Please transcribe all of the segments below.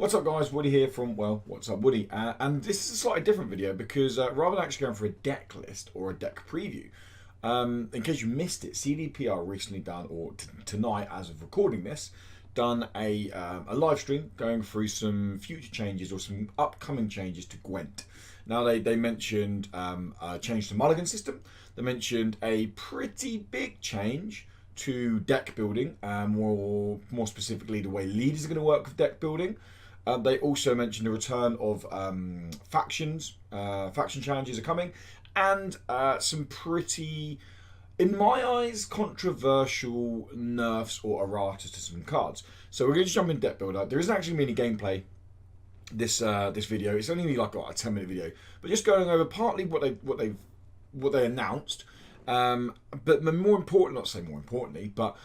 What's up guys, Woody here from, well, What's Up Woody, and this is a slightly different video because rather than actually going for a deck list or a deck preview, in case you missed it, CDPR recently done, or tonight as of recording this, done a live stream going through some future changes or some upcoming changes to Gwent. Now they mentioned a change to Mulligan system, they mentioned a pretty big change to deck building, more specifically the way leaders are going to work with deck building. They also mentioned the return of factions, faction challenges are coming, and some pretty, in my eyes, controversial nerfs or erratas to some cards. So we're going to jump in deck builder. There isn't actually any gameplay this video. It's only like a 10-minute video, but just going over partly what they announced. But more important, not say more importantly, but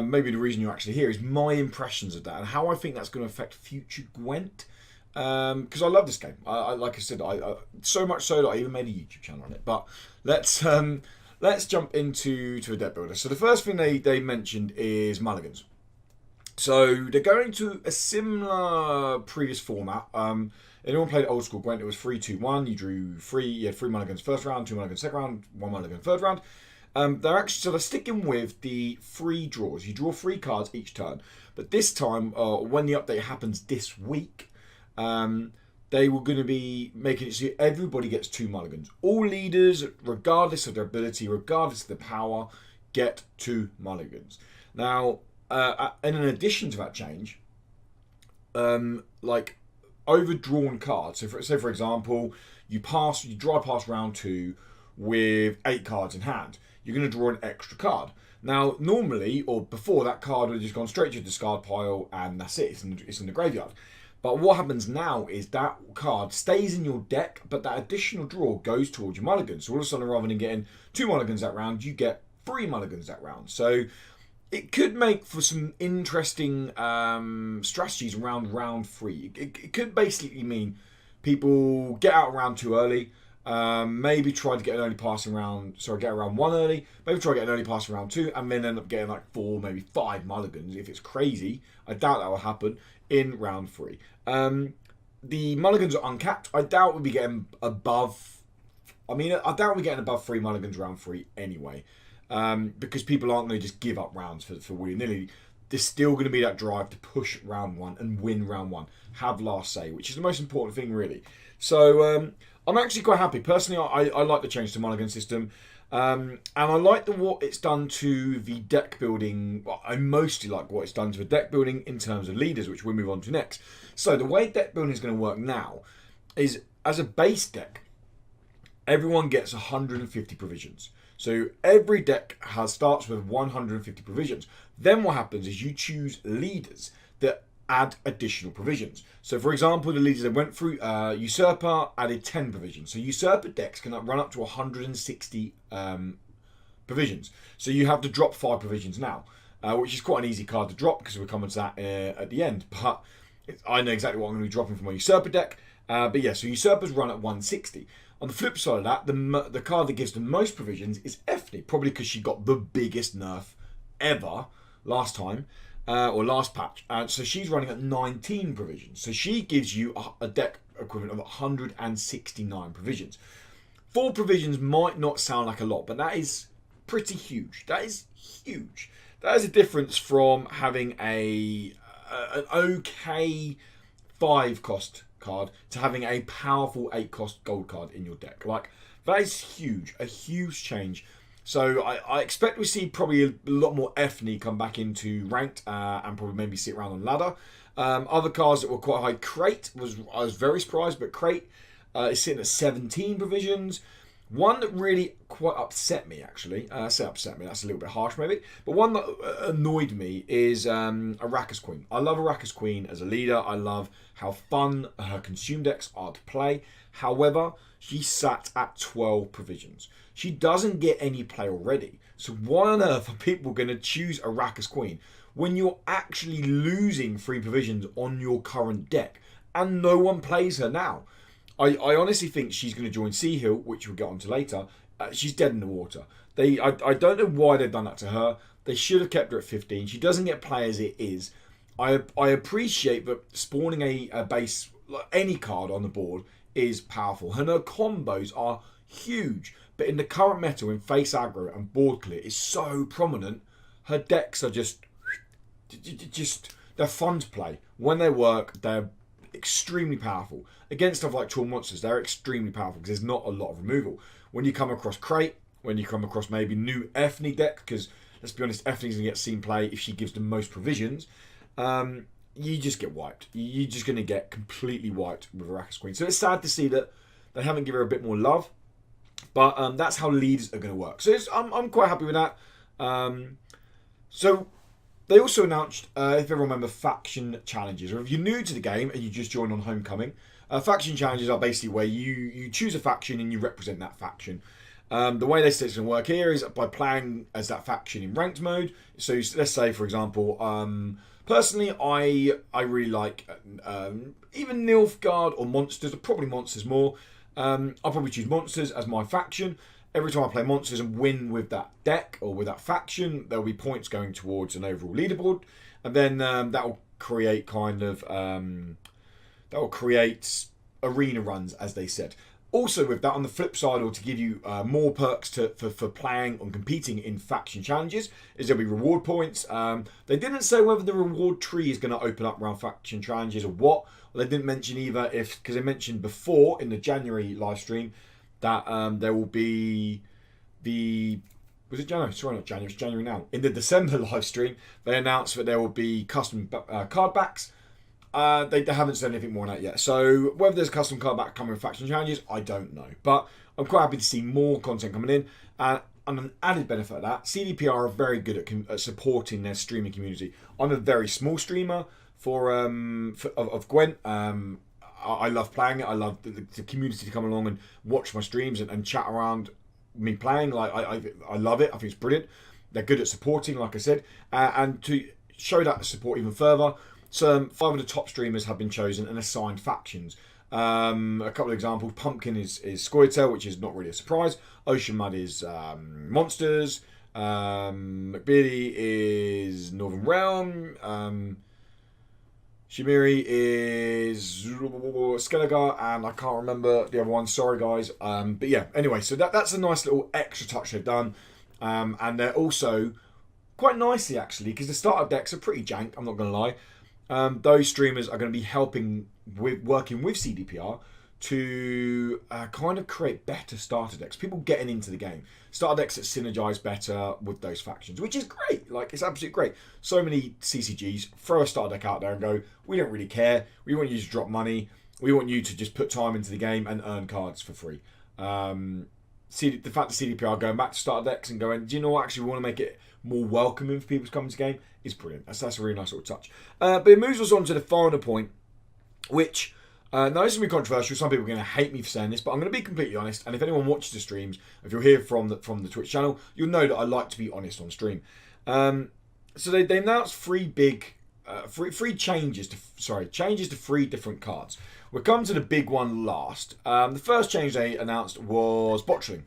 maybe the reason you're actually here is my impressions of that and how I think that's going to affect future Gwent. Because I love this game. Like I said, I so much so that I even made a YouTube channel on it. But let's jump into a deck builder. So the first thing they mentioned is mulligans. So they're going to a similar previous format. Anyone played old school Gwent, it was 3-2-1. You drew you had 3 mulligans first round, 2 mulligans second round, 1 mulligan third round. They're sticking with the 3 draws. You draw 3 cards each turn. But this time, when the update happens this week, they were going to be making it so everybody gets 2 mulligans. All leaders, regardless of their ability, regardless of their power, get 2 mulligans. Now, in addition to that change, like overdrawn cards. So for example, you draw past round 2 with 8 cards in hand. You're going to draw an extra card. Now, normally, or before, that card would have just gone straight to your discard pile and that's it. It's in the graveyard. But what happens now is that card stays in your deck, but that additional draw goes towards your mulligans. So all of a sudden, rather than getting 2 mulligans that round, you get 3 mulligans that round. So it could make for some interesting strategies around round 3. It could basically mean people get out round 2 early. Maybe try to get an early passing round. Get around 1 early. Maybe try to get an early passing round 2, and then end up getting like 4, maybe 5 mulligans if it's crazy. I doubt that will happen in round 3. The mulligans are uncapped. I doubt we'll be getting above. I doubt we're getting above 3 mulligans round 3 anyway, because people aren't going to just give up rounds for willy-nilly. There's still going to be that drive to push round 1 and win round 1. Have last say, which is the most important thing, really. So I'm actually quite happy. Personally, I like the change to mulligan system. And I like what it's done to the deck building. Well, I mostly like what it's done to the deck building in terms of leaders, which we'll move on to next. So the way deck building is going to work now is, as a base deck, everyone gets 150 provisions. So every deck starts with 150 provisions. Then what happens is you choose leaders that add additional provisions. So for example, the leaders that went through, Usurper added 10 provisions. So Usurper decks can run up to 160 provisions. So you have to drop 5 provisions now, which is quite an easy card to drop because we'll come into that at the end. But I know exactly what I'm going to be dropping from my Usurper deck. But yeah, so Usurpers run at 160. On the flip side of that, the card that gives the most provisions is Ethne, probably because she got the biggest nerf ever last time. Or last patch. So she's running at 19 provisions. So she gives you a deck equivalent of 169 provisions. 4 provisions might not sound like a lot, but that is pretty huge. That is huge. That is a difference from having an okay 5 cost card to having a powerful 8 cost gold card in your deck. Like, that is huge. A huge change. So I expect we see probably a lot more Ethne come back into ranked and probably maybe sit around on ladder. Other cards that were quite high. Crate I was very surprised, but Crate is sitting at 17 provisions. One that really quite upset me, actually. I say upset me, that's a little bit harsh maybe. But one that annoyed me is Araka's Queen. I love Araka's Queen as a leader. I love how fun her consume decks are to play. However, she sat at 12 provisions. She doesn't get any play already. So why on earth are people going to choose Araka's Queen when you're actually losing 3 provisions on your current deck and no one plays her now? I honestly think she's going to join Sihil, which we'll get onto later. She's dead in the water. I don't know why they've done that to her. They should have kept her at 15. She doesn't get play as it is. I appreciate that spawning a base, like any card on the board, is powerful, and her combos are huge. But in the current meta, in face aggro and board clear is so prominent, her decks are just they're fun to play. When they work, they're extremely powerful. Against stuff like Troll Monsters, they're extremely powerful because there's not a lot of removal. When you come across Crate, when you come across maybe new Ethne deck, because let's be honest, Ethne's going to get seen play if she gives the most provisions, you just get wiped. You're just going to get completely wiped with Arrakis Queen. So it's sad to see that they haven't given her a bit more love, but that's how leaders are going to work. So I'm quite happy with that. So they also announced, if you remember, faction challenges. Or if you're new to the game and you just joined on Homecoming, faction challenges are basically where you choose a faction and you represent that faction. The way they say it's going to work here is by playing as that faction in ranked mode. So let's say, for example, personally, I really like even Nilfgaard or Monsters, or probably Monsters more. I'll probably choose Monsters as my faction. Every time I play Monsters and win with that deck or with that faction, there'll be points going towards an overall leaderboard, and then that will create arena runs, as they said. Also, with that, on the flip side, or to give you more perks for playing and competing in faction challenges, is there'll be reward points. They didn't say whether the reward tree is going to open up around faction challenges or what. Well, they didn't mention either, because they mentioned before in the January live stream that there will be was it January? Sorry, not January. It's January now. In the December live stream, they announced that there will be custom card backs. They haven't said anything more on that yet. So whether there's a custom card back coming with faction challenges, I don't know. But I'm quite happy to see more content coming in. And an added benefit of that, CDPR are very good at supporting their streaming community. I'm a very small streamer of Gwent. I love playing it. I love the community to come along and watch my streams and chat around me playing. Like I love it. I think it's brilliant. They're good at supporting, like I said, and to show that support even further. So 5 of the top streamers have been chosen and assigned factions. A couple of examples: Pumpkin is Scoia'tael, which is not really a surprise. Ocean Mud is Monsters. McBeardy is Northern Realm. Shimiri is Skelliger, and I can't remember the other one. Sorry, guys. But yeah, anyway, so that's a nice little extra touch they've done. And they're also quite nicely, actually, because the starter decks are pretty jank, I'm not going to lie. Those streamers are going to be working with CDPR to kind of create better starter decks. People getting into the game. Starter decks that synergize better with those factions, which is great. Like, it's absolutely great. So many CCGs throw a starter deck out there and go, we don't really care. We want you to drop money. We want you to just put time into the game and earn cards for free. The fact that CDPR are going back to starter decks and going, do you know what, actually we want to make it more welcoming for people to come to the game, is brilliant. That's a really nice little touch. But it moves us on to the final point, which... now, this is going to be controversial. Some people are going to hate me for saying this, but I'm going to be completely honest. And if anyone watches the streams, if you're here from the Twitch channel, you'll know that I like to be honest on stream. So they announced three changes to 3 different cards. We'll come to the big one last. The first change they announced was Botchling.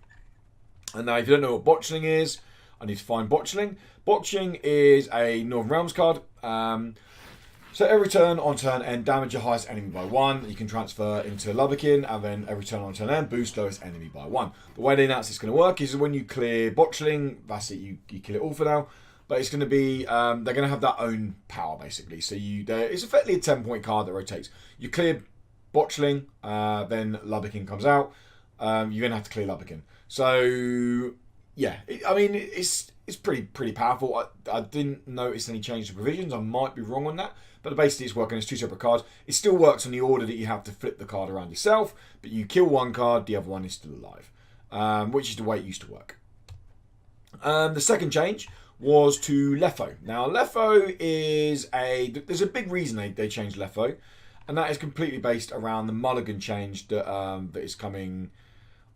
And now, if you don't know what Botchling is, I need to find Botchling. Botchling is a Northern Realms card. So every turn on turn end, damage your highest enemy by 1. You can transfer into Lubberkin, and then every turn on turn end, boost lowest enemy by 1. The way they announce it's going to work is when you clear Botchling, that's it, you kill it all for now. But it's going to be, they're going to have their own power, basically. So it's effectively a 10-point card that rotates. You clear Botchling, then Lubberkin comes out. You're going to have to clear Lubberkin. So, yeah, it's pretty powerful. I didn't notice any change to provisions. I might be wrong on that. But basically it's working as 2 separate cards. It still works on the order that you have to flip the card around yourself, but you kill one card, the other one is still alive, which is the way it used to work. The second change was to Lefo. Now, Lefo is there's a big reason they changed Lefo, and that is completely based around the Mulligan change that is coming.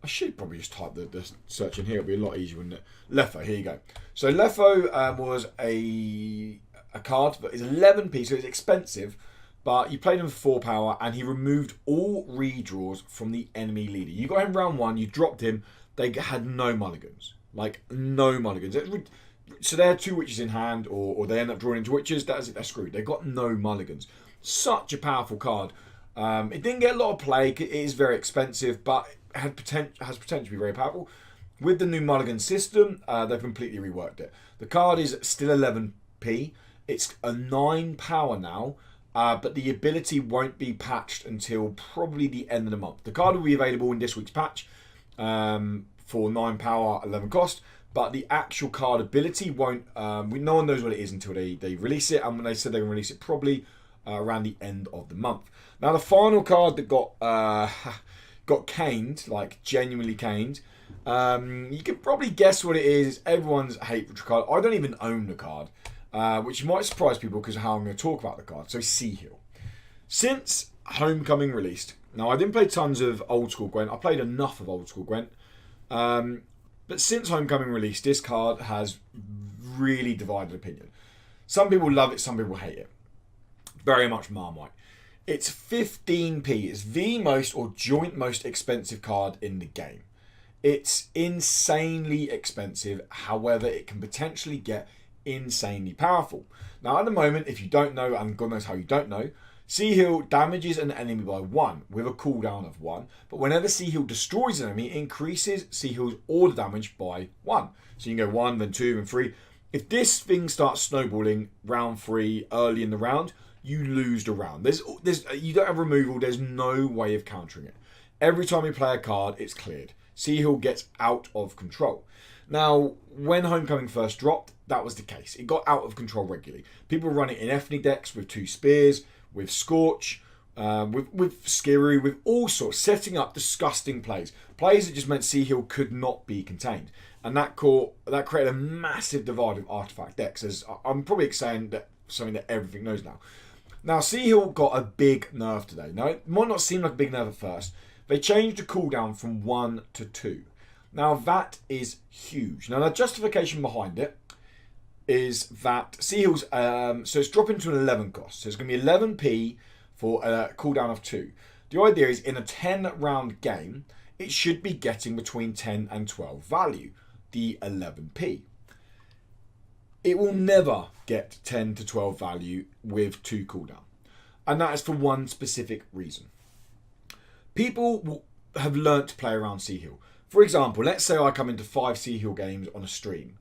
I should probably just type the search in here. It'll be a lot easier, wouldn't it? Lefo, here you go. So Lefo was a card that is 11p, so it's expensive, but you played him for 4 power, and he removed all redraws from the enemy leader. You got him round 1, you dropped him, they had no mulligans. Like, no mulligans. So they're 2 witches in hand, or they end up drawing into witches. That's it. They're screwed. They've got no mulligans. Such a powerful card. It didn't get a lot of play. It is very expensive, but it has potential to be very powerful. With the new mulligan system, they've completely reworked it. The card is still 11p. It's a 9 power now, but the ability won't be patched until probably the end of the month. The card will be available in this week's patch for 9 power, 11 cost, but the actual card ability won't. No one knows what it is until they release it, and when they said they're going to release it probably around the end of the month. Now, the final card that got caned, like genuinely caned, you can probably guess what it is. Everyone's hateful card. I don't even own the card, which might surprise people because of how I'm going to talk about the card. So, Sihil. Since Homecoming released, now I didn't play tons of old school Gwent. I played enough of old school Gwent. But since Homecoming released, this card has really divided opinion. Some people love it, some people hate it. Very much Marmite. It's 15p. It's the most or joint most expensive card in the game. It's insanely expensive. However, it can potentially get insanely powerful. Now, at the moment, if you don't know, and God knows how you don't know, Sihil damages an enemy by 1 with a cooldown of 1. But whenever Sihil destroys an enemy, it increases Sihil's order damage by 1. So you can go 1, then 2, then 3. If this thing starts snowballing round 3 early in the round, you lose the round. You don't have removal. There's no way of countering it. Every time you play a card, it's cleared. Sihil gets out of control. Now, when Homecoming first dropped, that was the case. It got out of control regularly. People run it in Ethnic decks with 2 spears, with Scorch, with Skiru, with all sorts, setting up disgusting plays. Plays that just meant Sihil could not be contained. And that created a massive divide of artifact decks, as I'm probably saying that something that everything knows now. Now, Sihil got a big nerf today. Now, it might not seem like a big nerf at first. They changed the cooldown from 1 to 2. Now, that is huge. Now, the justification behind it is that Sihil's, so it's dropping to an 11 cost. So it's going to be 11p for a cooldown of 2. The idea is in a 10-round game, it should be getting between 10 and 12 value, the 11p. It will never get 10 to 12 value with 2 cooldown. And that is for one specific reason. People have learnt to play around Sihil. For example, let's say I come into 5 Sihil games on a stream,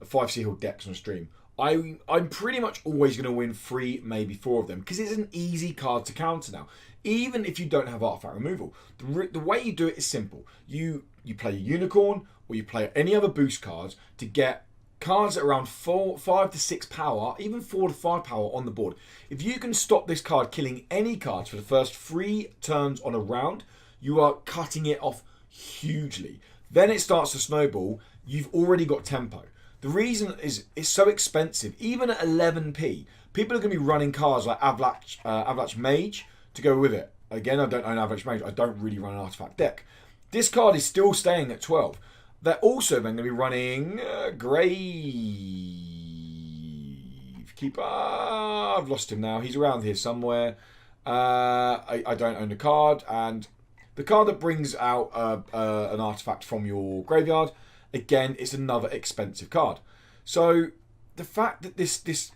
5 Sihil decks on a stream. I'm pretty much always going to win 3, maybe 4 of them, because it's an easy card to counter now. Even if you don't have artifact removal, the way you do it is simple. You play a unicorn, or you play any other boost cards to get cards at around 5 to 6 power, even 4 to 5 power on the board. If you can stop this card killing any cards for the first 3 turns on a round, you are cutting it off hugely. Then it starts to snowball. You've already got tempo. The reason is it's so expensive. Even at 11p, people are going to be running cards like Avalanche Mage to go with it. Again, I don't own Avalanche Mage. I don't really run an artifact deck. This card is still staying at 12. They're also then going to be running Gravekeeper. I've lost him now. He's around here somewhere. I don't own the card. And the card that brings out an artifact from your graveyard, again, it's another expensive card. So the fact that this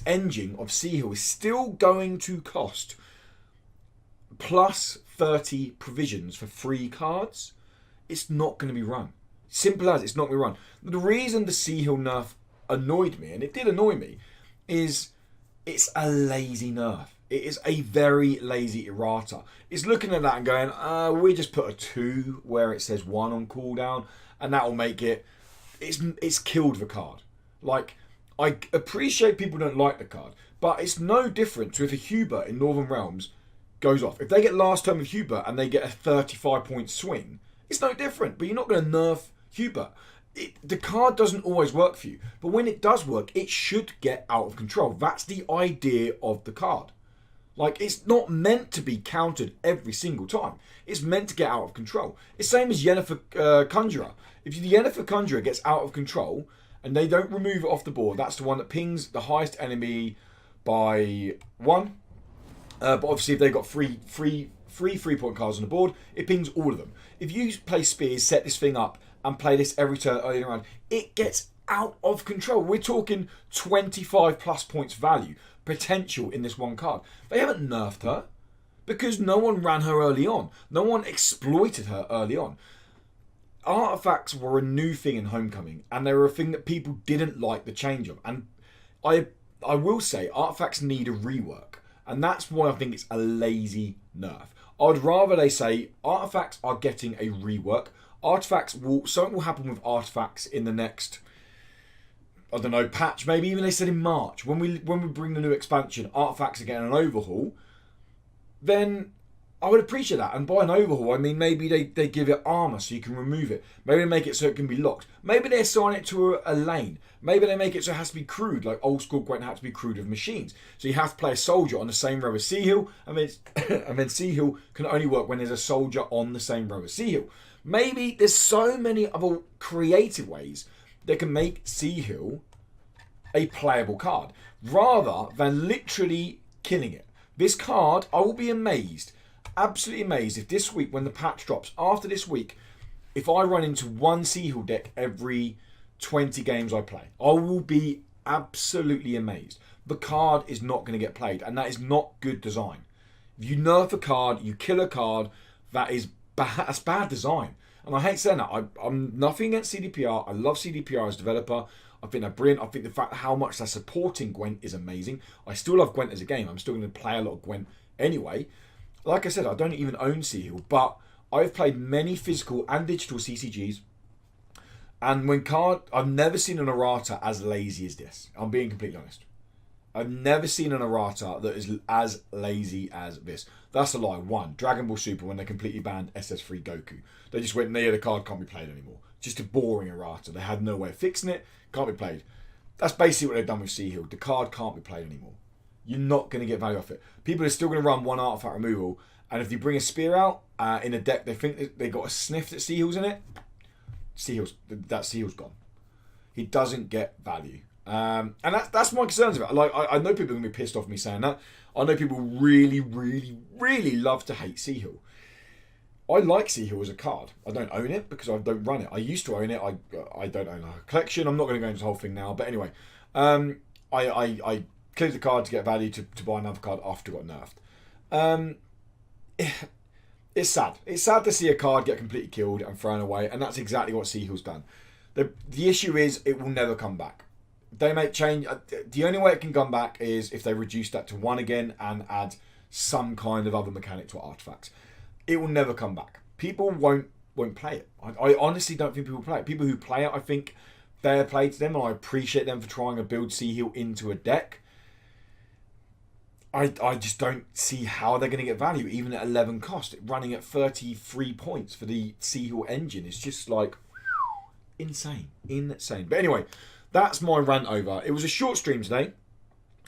engine of Sihil is still going to cost plus 30 provisions for 3 cards, it's not going to be run. Simple as, it's not going to run. The reason the Sihil nerf annoyed me, and it did annoy me, is it's a lazy nerf. It is a very lazy errata. It's looking at that and going, we just put a 2 where it says 1 on cooldown, and that will make it. It's killed the card. Like, I appreciate people don't like the card, but it's no different to if a Hubert in Northern Realms goes off. If they get last turn of Hubert and they get a 35-point swing, it's no different. But you're not going to nerf Hubert. The card doesn't always work for you, but when it does work, it should get out of control. That's the idea of the card. Like, it's not meant to be countered every single time. It's meant to get out of control. It's same as Yennefer Conjurer. If the Yennefer Conjurer gets out of control and they don't remove it off the board, that's the one that pings the highest enemy by 1. But obviously, if they've got three 3-point cards on the board, it pings all of them. If you play spears, set this thing up, and play this every turn early in the round, it gets out of control. We're talking 25 plus points value potential in this one card. They haven't nerfed her because no one ran her early on. No one exploited her early on. Artifacts were a new thing in Homecoming, and they were a thing that people didn't like the change of. And I will say artifacts need a rework, and that's why I think it's a lazy nerf. I'd rather they say artifacts are getting a rework. Something will happen with artifacts in the next, I don't know, patch. Maybe even they said in March when we bring the new expansion, artifacts are getting an overhaul. Then I would appreciate that. And by an overhaul, I mean maybe they give it armor so you can remove it. Maybe they make it so it can be locked. Maybe they assign it to a lane. Maybe they make it so it has to be crewed, like old school Gwent had to be crewed with machines. So you have to play a soldier on the same row as Sihil, and then Sihil can only work when there's a soldier on the same row as Sihil. Maybe there's so many other creative ways they can make Sihil a playable card, rather than literally killing it. This card, I will be amazed, absolutely amazed, if this week, when the patch drops, after this week, if I run into one Sihil deck every 20 games I play. I will be absolutely amazed. The card is not going to get played, and that is not good design. If you nerf a card, you kill a card, that is bad. That's bad design. And I hate saying that. I'm nothing against CDPR. I love CDPR as a developer. I think they're brilliant. I think the fact how much they're supporting Gwent is amazing. I still love Gwent as a game. I'm still going to play a lot of Gwent anyway. Like I said, I don't even own Sihil, but I've played many physical and digital CCGs. And I've never seen an errata as lazy as this. I'm being completely honest. I've never seen an errata that is as lazy as this. That's a lie. One, Dragon Ball Super, when they completely banned SS3 Goku. They just went, the card can't be played anymore. Just a boring errata. They had no way of fixing it. Can't be played. That's basically what they've done with Sihil. The card can't be played anymore. You're not going to get value off it. People are still going to run one artifact removal. And if you bring a spear out in a deck, they think they got a sniff that Sihil's in it. Sihil's gone. He doesn't get value, and that's my concerns about it. Like I know people are gonna be pissed off me saying that. I know people really, really, really love to hate Sihil. I like Sihil as a card. I don't own it because I don't run it. I used to own it. I don't own a collection. I'm not going to go into the whole thing now. But anyway, I cleared the card to get value to buy another card after it got nerfed. It's sad. It's sad to see a card get completely killed and thrown away, and that's exactly what Sihil's done. The issue is it will never come back. They make change. The only way it can come back is if they reduce that to 1 again and add some kind of other mechanic to artifacts. It will never come back. People won't play it. I honestly don't think people play it. People who play it, I think fair play to them, and I appreciate them for trying to build Sihil into a deck. I just don't see how they're going to get value, even at 11 cost. Running at 33 points for the Sihil engine is just like insane. But anyway, that's my rant over. It was a short stream today.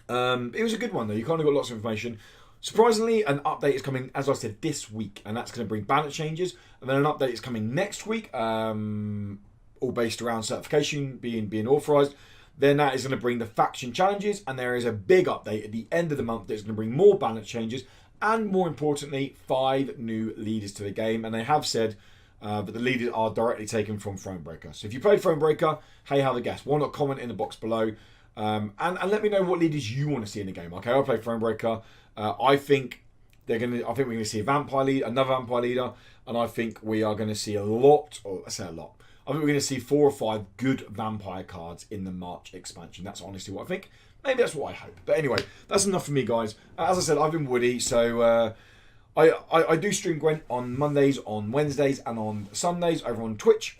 It was a good one though. You kind of got lots of information. Surprisingly, an update is coming, as I said, this week, and that's going to bring balance changes. And then an update is coming next week, all based around certification being authorized. Then that is going to bring the faction challenges, and there is a big update at the end of the month that's going to bring more balance changes, and more importantly, 5 new leaders to the game. And they have said that the leaders are directly taken from Thronebreaker. So if you played Thronebreaker, hey, have a guess. Why not comment in the box below, and let me know what leaders you want to see in the game. Okay, I play Thronebreaker. I think we're going to see another vampire leader, and I think we are going to see I think we're going to see 4 or 5 good vampire cards in the March expansion. That's honestly what I think. Maybe that's what I hope. But anyway, that's enough for me, guys. As I said, I've been Woody, so I do stream Gwent on Mondays, on Wednesdays, and on Sundays over on Twitch.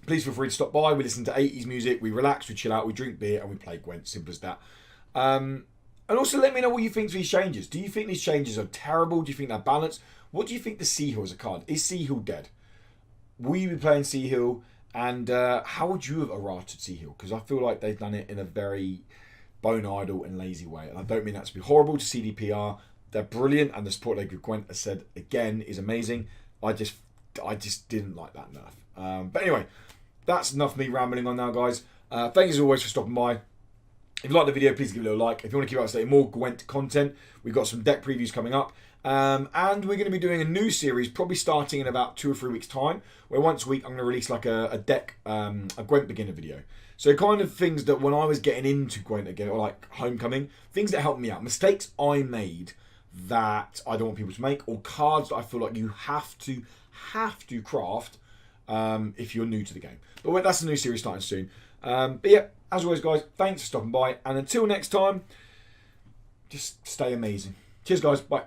Please feel free to stop by. We listen to 80s music, we relax, we chill out, we drink beer, and we play Gwent. Simple as that. And also let me know what you think of these changes. Do you think these changes are terrible? Do you think they're balanced? What do you think the Sihil as a card? Is Sihil dead? Will you be playing Sihil? And how would you have errated Sihil? Because I feel like they've done it in a very bone idle and lazy way. And I don't mean that to be horrible to CDPR. They're brilliant, and the support they give Gwent, as said again, is amazing. I just didn't like that nerf. But anyway, that's enough of me rambling on now, guys. Thanks as always for stopping by. If you like the video, please give it a little like. If you want to keep up to date more Gwent content, we've got some deck previews coming up. And we're going to be doing a new series, probably starting in about 2 or 3 weeks' time, where once a week I'm going to release like a deck, a Gwent beginner video. So kind of things that when I was getting into Gwent again, or like Homecoming, things that helped me out, mistakes I made that I don't want people to make, or cards that I feel like you have to craft if you're new to the game. But that's a new series starting soon. But yeah, as always, guys, thanks for stopping by, and until next time, just stay amazing. Cheers, guys. Bye.